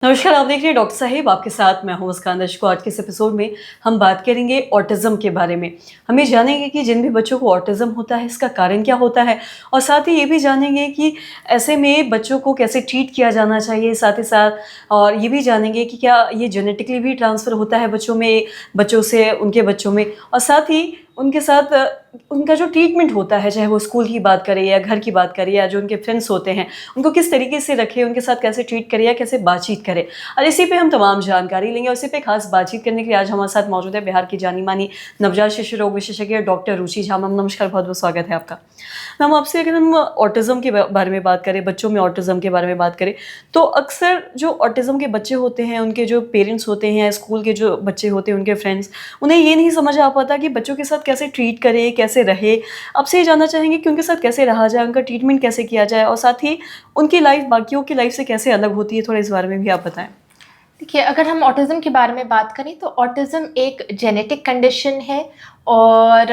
नमस्कार, आप देख रहे हैं डॉक्टर साहिब आपके साथ मैं हूं मुस्कान। दर्शकों, आज के इस एपिसोड में हम बात करेंगे ऑटिज्म के बारे में। हम ये जानेंगे कि जिन भी बच्चों को ऑटिज्म होता है इसका कारण क्या होता है, और साथ ही ये भी जानेंगे कि ऐसे में बच्चों को कैसे ट्रीट किया जाना चाहिए। साथ ही साथ और ये भी जानेंगे कि क्या ये जेनेटिकली भी ट्रांसफ़र होता है बच्चों से उनके बच्चों में, और साथ ही उनके साथ उनका जो ट्रीटमेंट होता है, चाहे वो स्कूल की बात करें या घर की बात करें या जो उनके फ्रेंड्स होते हैं, उनको किस तरीके से रखें, उनके साथ कैसे ट्रीट करें या कैसे बातचीत करें। और इसी पे हम तमाम जानकारी लेंगे। और इसी पे खास बातचीत करने के लिए आज हमारे साथ मौजूद है बिहार की जानी मानी नवजात शिशु रोग विशेषज्ञ डॉक्टर रुचि झा। मैम नमस्कार, बहुत बहुत स्वागत है आपका। मैम, आपसे अगर हम ऑटिज्म के बारे में बात करें, बच्चों में ऑटिज्म के बारे में बात करें, तो अक्सर जो ऑटिज्म के बच्चे होते हैं, उनके जो पेरेंट्स होते हैं, स्कूल के जो बच्चे होते हैं, उनके फ्रेंड्स, उन्हें ये नहीं समझ आ पाता कि बच्चों के साथ कैसे ट्रीट करें, कैसे रहे। आपसे ये जानना चाहेंगे कि उनके साथ कैसे रहा जाए, उनका ट्रीटमेंट कैसे किया जाए, और साथ ही उनकी लाइफ बाकियों की लाइफ से कैसे अलग होती है, थोड़ा इस बारे में भी आप बताएं। देखिए, अगर हम ऑटिज़म के बारे में बात करें तो ऑटिज़म एक जेनेटिक कंडीशन है। और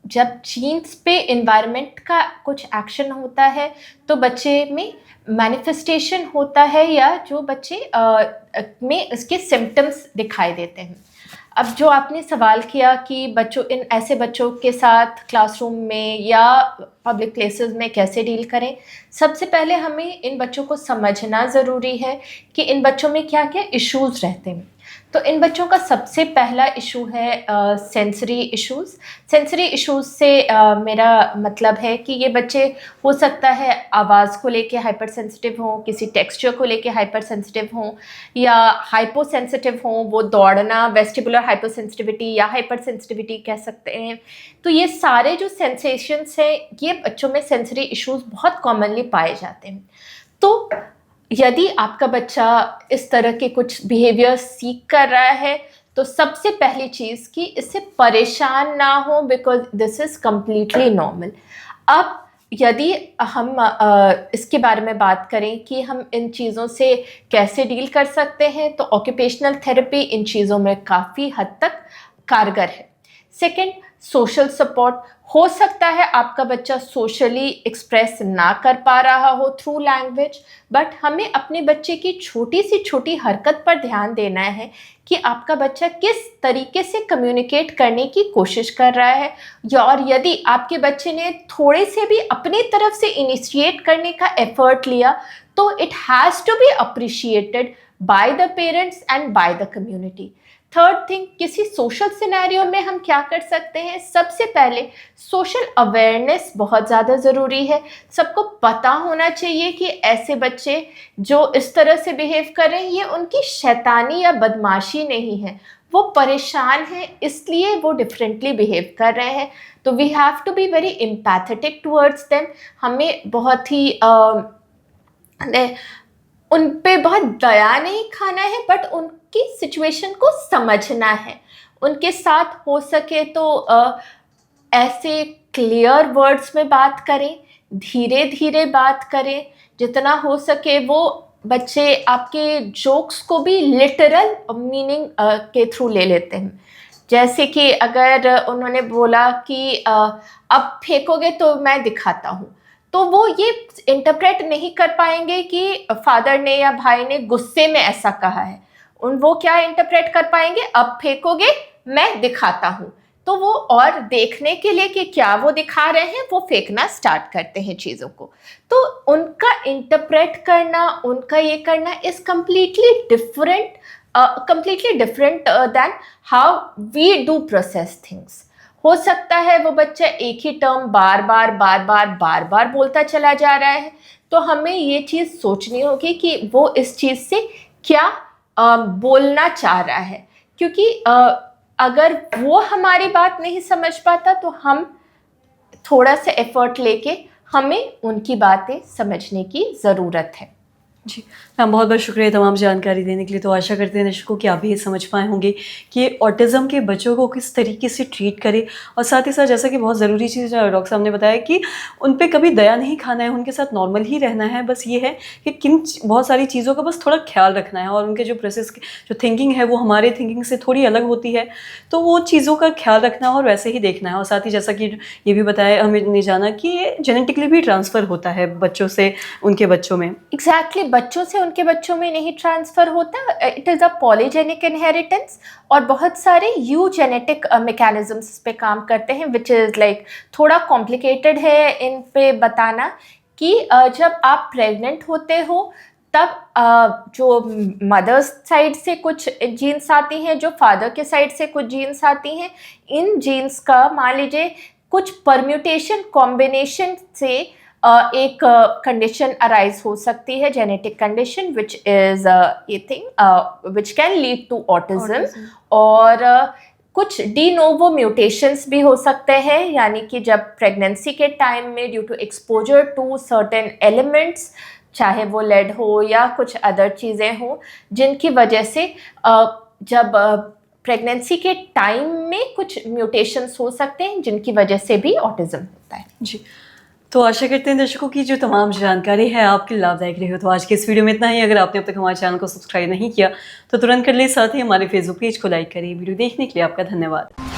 जब जीन्स पे एनवायरनमेंट का कुछ एक्शन होता है तो बच्चे में मैनिफेस्टेशन होता है, या जो बच्चे में इसके सिम्टम्स दिखाई देते हैं। अब जो आपने सवाल किया कि ऐसे बच्चों के साथ क्लासरूम में या पब्लिक प्लेसेस में कैसे डील करें, सबसे पहले हमें इन बच्चों को समझना ज़रूरी है कि इन बच्चों में क्या क्या इश्यूज़ रहते हैं। तो इन बच्चों का सबसे पहला इशू है सेंसरी इश्यूज़। सेंसरी इश्यूज़ से मेरा मतलब है कि ये बच्चे हो सकता है आवाज़ को लेके हाइपर सेंसिटिव हों, किसी टेक्सचर को लेके हाइपर सेंसिटिव हों, या हाइपो सेंसिटिव हों। वो दौड़ना, वेस्टिबुलर हाइपर सेंसिटिविटी या हाइपर सेंसिटिविटी कह सकते हैं। तो ये सारे जो सेंसेशंस हैं, ये बच्चों में सेंसरी इश्यूज़ बहुत कॉमनली पाए जाते हैं। तो यदि आपका बच्चा इस तरह के कुछ बिहेवियर सीख कर रहा है तो सबसे पहली चीज़ कि इससे परेशान ना हो, because this is completely normal. अब यदि हम इसके बारे में बात करें कि हम इन चीज़ों से कैसे डील कर सकते हैं, तो ऑक्यूपेशनल थेरेपी इन चीज़ों में काफ़ी हद तक कारगर है। Second, social support. हो सकता है आपका बच्चा सोशली एक्सप्रेस ना कर पा रहा हो थ्रू लैंग्वेज, बट हमें अपने बच्चे की छोटी से छोटी हरकत पर ध्यान देना है कि आपका बच्चा किस तरीके से कम्युनिकेट करने की कोशिश कर रहा है। और यदि आपके बच्चे ने थोड़े से भी अपनी तरफ से इनिशिएट करने का एफर्ट लिया तो it has to be appreciated by the parents and by the community. Third thing, किसी सोशल सिनेरियो में हम क्या कर सकते हैं। सबसे पहले सोशल अवेयरनेस बहुत ज़्यादा ज़रूरी है। सबको पता होना चाहिए कि ऐसे बच्चे जो इस तरह से बिहेव कर रहे हैं, ये उनकी शैतानी या बदमाशी नहीं है, वो परेशान हैं इसलिए वो डिफरेंटली बिहेव कर रहे हैं। तो we have to be very empathetic towards them. हमें बहुत ही उन पे बहुत दया नहीं खाना है, बट उनकी सिचुएशन को समझना है। उनके साथ हो सके तो ऐसे क्लियर वर्ड्स में बात करें, धीरे धीरे बात करें। जितना हो सके वो बच्चे आपके जोक्स को भी लिटरल मीनिंग के थ्रू ले लेते हैं। जैसे कि अगर उन्होंने बोला कि अब फेंकोगे तो मैं दिखाता हूँ, तो वो ये इंटरप्रेट नहीं कर पाएंगे कि फादर ने या भाई ने गुस्से में ऐसा कहा है। वो क्या इंटरप्रेट कर पाएंगे, अब फेंकोगे मैं दिखाता हूँ। तो वो और देखने के लिए कि क्या वो दिखा रहे हैं, वो फेंकना स्टार्ट करते हैं चीज़ों को। तो उनका इंटरप्रेट करना, उनका ये करना is completely different than how we do process things. हो सकता है वो बच्चा एक ही टर्म बार बार बोलता चला जा रहा है, तो हमें ये चीज़ सोचनी होगी कि वो इस चीज़ से क्या बोलना चाह रहा है। क्योंकि अगर वो हमारी बात नहीं समझ पाता तो हम थोड़ा सा एफर्ट लेके हमें उनकी बातें समझने की ज़रूरत है। जी मैम, बहुत बहुत शुक्रिया तमाम जानकारी देने के लिए। तो आशा करते हैं दर्शकों कि आप भी ये समझ पाए होंगे कि ऑटिज़म के बच्चों को किस तरीके से ट्रीट करें, और साथ ही साथ जैसा कि बहुत ज़रूरी चीज़ डॉक्टर साहब ने बताया कि उन पे कभी दया नहीं खाना है, उनके साथ नॉर्मल ही रहना है। बस ये है कि बहुत सारी चीज़ों का बस थोड़ा ख्याल रखना है, और उनके जो प्रोसेस जो थिंकिंग है वो हमारे थिंकिंग से थोड़ी अलग होती है, तो वो चीज़ों का ख्याल रखना है और वैसे ही देखना है। और साथ ही जैसा कि ये भी बताया हमने जाना कि ये जेनेटिकली भी ट्रांसफ़र होता है बच्चों से उनके बच्चों में। एग्जैक्टली, बच्चों से उनके बच्चों में नहीं ट्रांसफ़र होता। It is a polygenic inheritance, और बहुत सारे यूजेनेटिक मैकेनिज़म्स पे काम करते हैं, विच इज़ लाइक थोड़ा कॉम्प्लिकेटेड है इन पे बताना कि जब आप प्रेग्नेंट होते हो तब जो मदर्स साइड से कुछ जीन्स आती हैं, जो फादर के साइड से कुछ जीन्स आती हैं, इन जीन्स का मान लीजिए कुछ परम्यूटेशन कॉम्बिनेशन से एक कंडीशन अराइज हो सकती है, जेनेटिक कंडीशन, विच इज़ ये thing which can lead to autism. और कुछ डी नोवो म्यूटेशंस भी हो सकते हैं, यानी कि जब प्रेगनेंसी के टाइम में due to exposure to certain elements, चाहे वो लेड हो या कुछ अदर चीज़ें हों, जिनकी वजह से जब प्रेगनेंसी के टाइम में कुछ म्यूटेशंस हो सकते हैं, जिनकी वजह से भी ऑटिज्म होता है। जी, तो आशा करते हैं दर्शकों की जो तमाम जानकारी है आपके लाभदायक रही हो। तो आज के इस वीडियो में इतना ही। अगर आपने अब तक हमारे चैनल को सब्सक्राइब नहीं किया तो तुरंत कर ले, साथ ही हमारे फेसबुक पेज को लाइक करिए। वीडियो देखने के लिए आपका धन्यवाद।